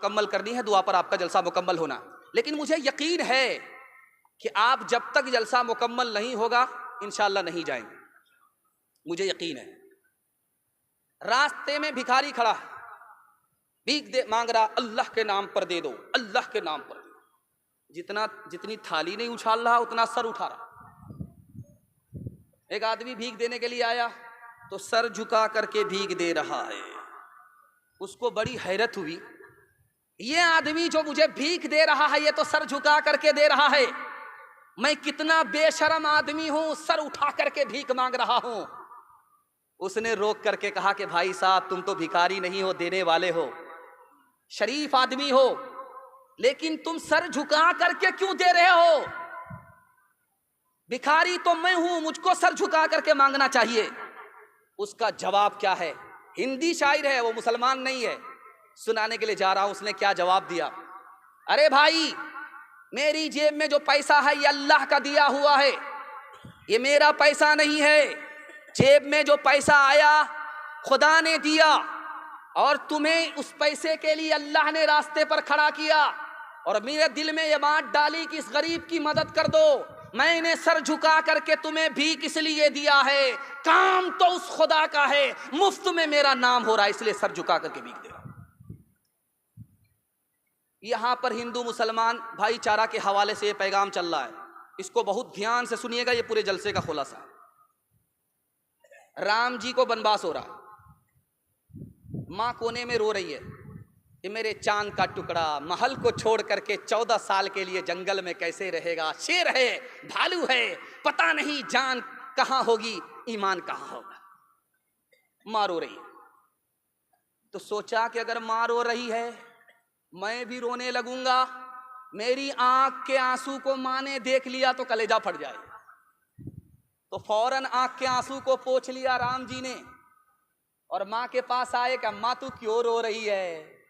मुकम्मल करनी है, दुआ पर आपका जलसा मुकम्मल होना। लेकिन मुझे यकीन है कि आप जब तक जलसा मुकम्मल नहीं होगा इंशाअल्लाह नहीं जाएंगे, मुझे यकीन है। रास्ते में भिखारी खड़ा है, भीख दे मांग रहा, अल्लाह के नाम पर दे दो, अल्लाह के नाम पर दे दो। जितनी थाली नहीं उछाल रहा उतना सर उठा रहा। एक आदमी भीख देने के लिए आया तो सर झुका करके भीख दे रहा है। उसको बड़ी हैरत हुई, ये आदमी जो मुझे भीख दे रहा है ये तो सर झुका करके दे रहा है, मैं कितना बेशरम आदमी हूं, सर उठा करके भीख मांग रहा हूं। उसने रोक करके कहा कि भाई साहब तुम तो भिखारी नहीं हो, देने वाले हो, शरीफ आदमी हो, लेकिन तुम सर झुका करके क्यों दे रहे हो? भिखारी तो मैं हूं, मुझको सर झुका करके मांगना चाहिए। उसका जवाब क्या है? हिंदी शायर है वो, मुसलमान नहीं है, सुनाने के लिए जा रहा हूं। उसने क्या जवाब दिया? अरे भाई, मेरी जेब में जो पैसा है ये अल्लाह का दिया हुआ है, ये मेरा पैसा नहीं है। जेब में जो पैसा आया खुदा ने दिया, और तुम्हें उस पैसे के लिए अल्लाह ने रास्ते पर खड़ा किया, और मेरे दिल में ये बात डाली कि इस गरीब की मदद कर दो। मैंने सर झुका करके तुम्हें भीख इसलिए दिया है, काम तो उस खुदा का है, मुफ्त में मेरा नाम हो रहा है, इसलिए सर झुका करके भीख दे रहा। यहां पर हिंदू मुसलमान भाईचारा के हवाले से ये पैगाम चल रहा है, इसको बहुत ध्यान से सुनिएगा, ये पूरे जलसे का खुलासा। राम जी को वनवास हो रहा, मां कोने में रो रही है कि मेरे चांद का टुकड़ा महल को छोड़ करके 14 साल के लिए जंगल में कैसे रहेगा? शेर है, भालू है, पता नहीं जान कहां होगी, ईमान कहां होगा। मां रो रही है, तो सोचा कि अगर मां रो रही है मैं भी रोने लगूंगा, मेरी आंख के आंसू को मां ने देख लिया तो कलेजा फट जाए। तो फौरन आंख के आंसू को पोंछ लिया राम जी ने, और मां के पास आए कि अम्मा तू क्यों रो रही है?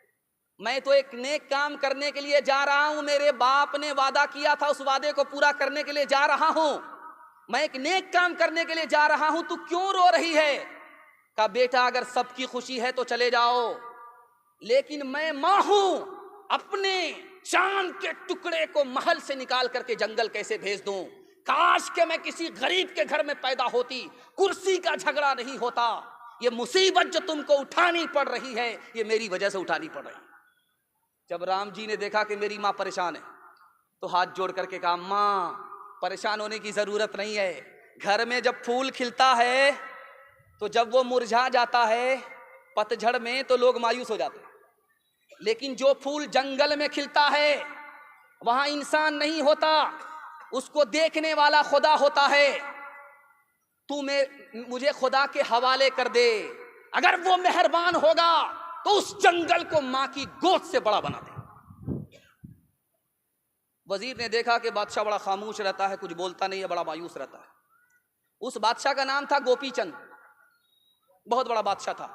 मैं तो एक नेक काम करने के लिए जा रहा हूं, मेरे बाप ने वादा किया था, उस वादे को पूरा करने के लिए जा रहा हूं, मैं एक नेक काम करने के लिए जा रहा हूं, तू क्यों रो रही है? कहा बेटा अगर सबकी खुशी है तो चले जाओ, लेकिन मैं मां हूं, अपने चांद के टुकड़े को महल से निकाल करके जंगल कैसे भेज दूं? काश के मैं किसी गरीब के घर में पैदा होती, कुर्सी का झगड़ा नहीं होता। ये मुसीबत जो तुमको उठानी पड़ रही है ये मेरी वजह से उठानी पड़ रही है। जब राम जी ने देखा कि मेरी मां परेशान है तो हाथ जोड़ करके कहा, मां परेशान होने की जरूरत नहीं है। घर में जब फूल खिलता है तो जब वो मुरझा जाता है पतझड़ में तो लोग मायूस हो जाते हैं, लेकिन जो फूल जंगल में खिलता है वहां इंसान नहीं होता, उसको देखने वाला खुदा होता है। तू मुझे खुदा के हवाले कर दे, अगर वो मेहरबान होगा तो उस जंगल को मां की गोद से बड़ा बना दे। वजीर ने देखा कि बादशाह बड़ा खामोश रहता है, कुछ बोलता नहीं है, बड़ा मायूस रहता है। उस बादशाह का नाम था गोपीचंद, बहुत बड़ा बादशाह था,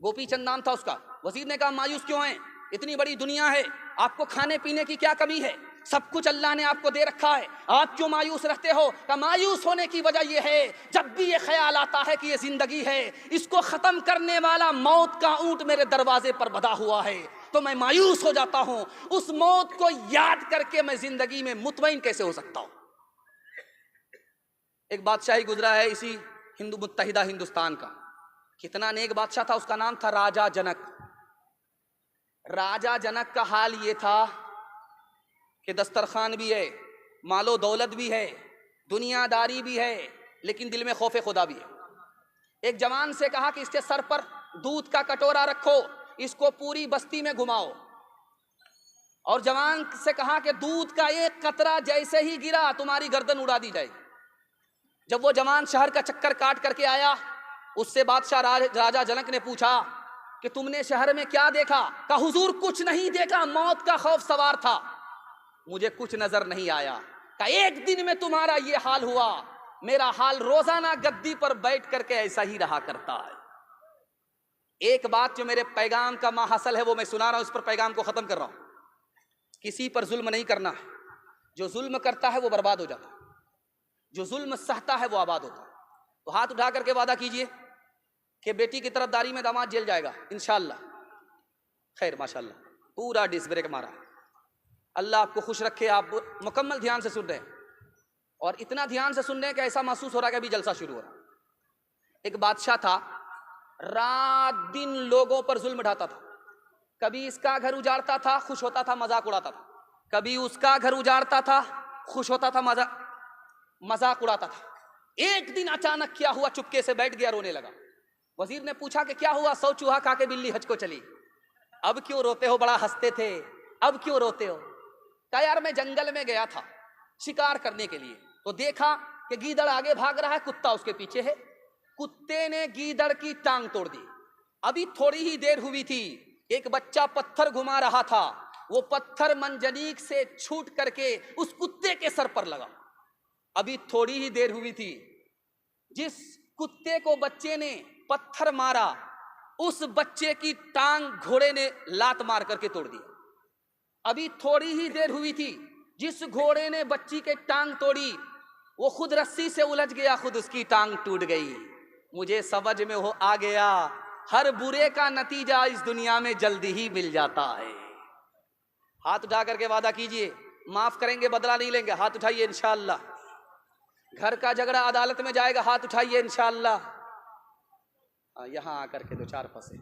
गोपीचंद नाम था उसका। वजीर ने कहा मायूस क्यों हैं? इतनी बड़ी दुनिया है, आपको खाने पीने की क्या कमी है? सब कुछ अल्लाह ने आपको दे रखा है, आप क्यों मायूस रहते हो? का मायूस होने की वजह यह है जब भी ये ख्याल आता है कि ये जिंदगी है, इसको खत्म करने वाला मौत का ऊंट मेरे दरवाजे पर बंधा हुआ है, तो मैं मायूस हो जाता हूं। उस मौत को याद करके मैं जिंदगी में मुतमईन कैसे हो सकता हूं? एक बादशाह ही गुजरा है इसी मुत्तहिदा हिंदुस्तान का, कितना नेक बादशाह था, उसका नाम था राजा जनक। राजा जनक का हाल ये था कि दस्तरखान भी है, मालो दौलत भी है, दुनियादारी भी है, लेकिन दिल में खौफ खुदा भी है। एक जवान से कहा कि इसके सर पर दूध का कटोरा रखो, इसको पूरी बस्ती में घुमाओ, और जवान से कहा कि दूध का एक कतरा जैसे ही गिरा तुम्हारी गर्दन उड़ा दी जाए। जब वो जवान शहर का चक्कर काट करके आया, उससे बादशाह राजा जनक ने पूछा कि तुमने शहर में क्या देखा? कहा हुजूर कुछ नहीं देखा, मौत का खौफ सवार था, मुझे कुछ नजर नहीं आया। कहा एक दिन में तुम्हारा ये हाल हुआ, मेरा हाल रोजाना गद्दी पर बैठ करके ऐसा ही रहा करता है। एक बात जो मेरे पैगाम का माहसल है वो मैं सुना रहा हूं, इस पर पैगाम को खत्म कर रहा हूं। किसी पर जुल्म नहीं करना है, जो जुल्म करता है वो बर्बाद हो जाता है, जो जुल्म सहता है वो आबाद होता है। तो हाथ उठा करके वादा कीजिए कि बेटी की तरफदारी में दामाद जेल जाएगा इंशाअल्लाह। खैर माशाअल्लाह। पूरा डिस्क ब्रेक मारा। अल्लाह आपको खुश रखे, आप मुकम्मल ध्यान से सुन रहे हैं और इतना ध्यान से सुन रहे हैं कि ऐसा महसूस हो रहा है कि अभी जलसा शुरू हो रहा है। एक बादशाह था, रात दिन लोगों पर जुल्म ढाता था। कभी इसका घर उजाड़ता था, खुश होता था, मजाक उड़ाता था। कभी उसका घर उजाड़ता था, खुश होता था, मजाक उड़ाता था। एक दिन अचानक क्या हुआ, चुपके से बैठ गया, रोने लगा। वजीर ने पूछा कि क्या हुआ? 100 चूहा खा के बिल्ली हज को चली। अब क्यों रोते हो? बड़ा हंसते थे, अब क्यों रोते हो? कहा यार मैं जंगल में गया था शिकार करने के लिए, तो देखा कि गीदड़ आगे भाग रहा है, कुत्ता उसके पीछे है। कुत्ते ने गीदड़ की टांग तोड़ दी। अभी थोड़ी ही देर हुई थी, एक बच्चा पत्थर घुमा रहा था, वो पत्थर मंजनीक से छूट करके उस कुत्ते के सर पर लगा। अभी थोड़ी ही देर हुई थी, जिस कुत्ते को बच्चे ने पत्थर मारा, उस बच्चे की टांग घोड़े ने लात मार करके तोड़ दी। अभी थोड़ी ही देर हुई थी, जिस घोड़े ने बच्ची के टांग तोड़ी, वो खुद रस्सी से उलझ गया, खुद उसकी टांग टूट गई। मुझे समझ में हो आ गया, हर बुरे का नतीजा इस दुनिया में जल्दी ही मिल जाता है। हाथ उठा करके वादा कीजिए, माफ करेंगे, बदला नहीं लेंगे। हाथ उठाइए इंशाअल्लाह। घर का झगड़ा अदालत में जाएगा, हाथ उठाइए इंशाअल्लाह। यहाँ आकर के 2 4 फंसे।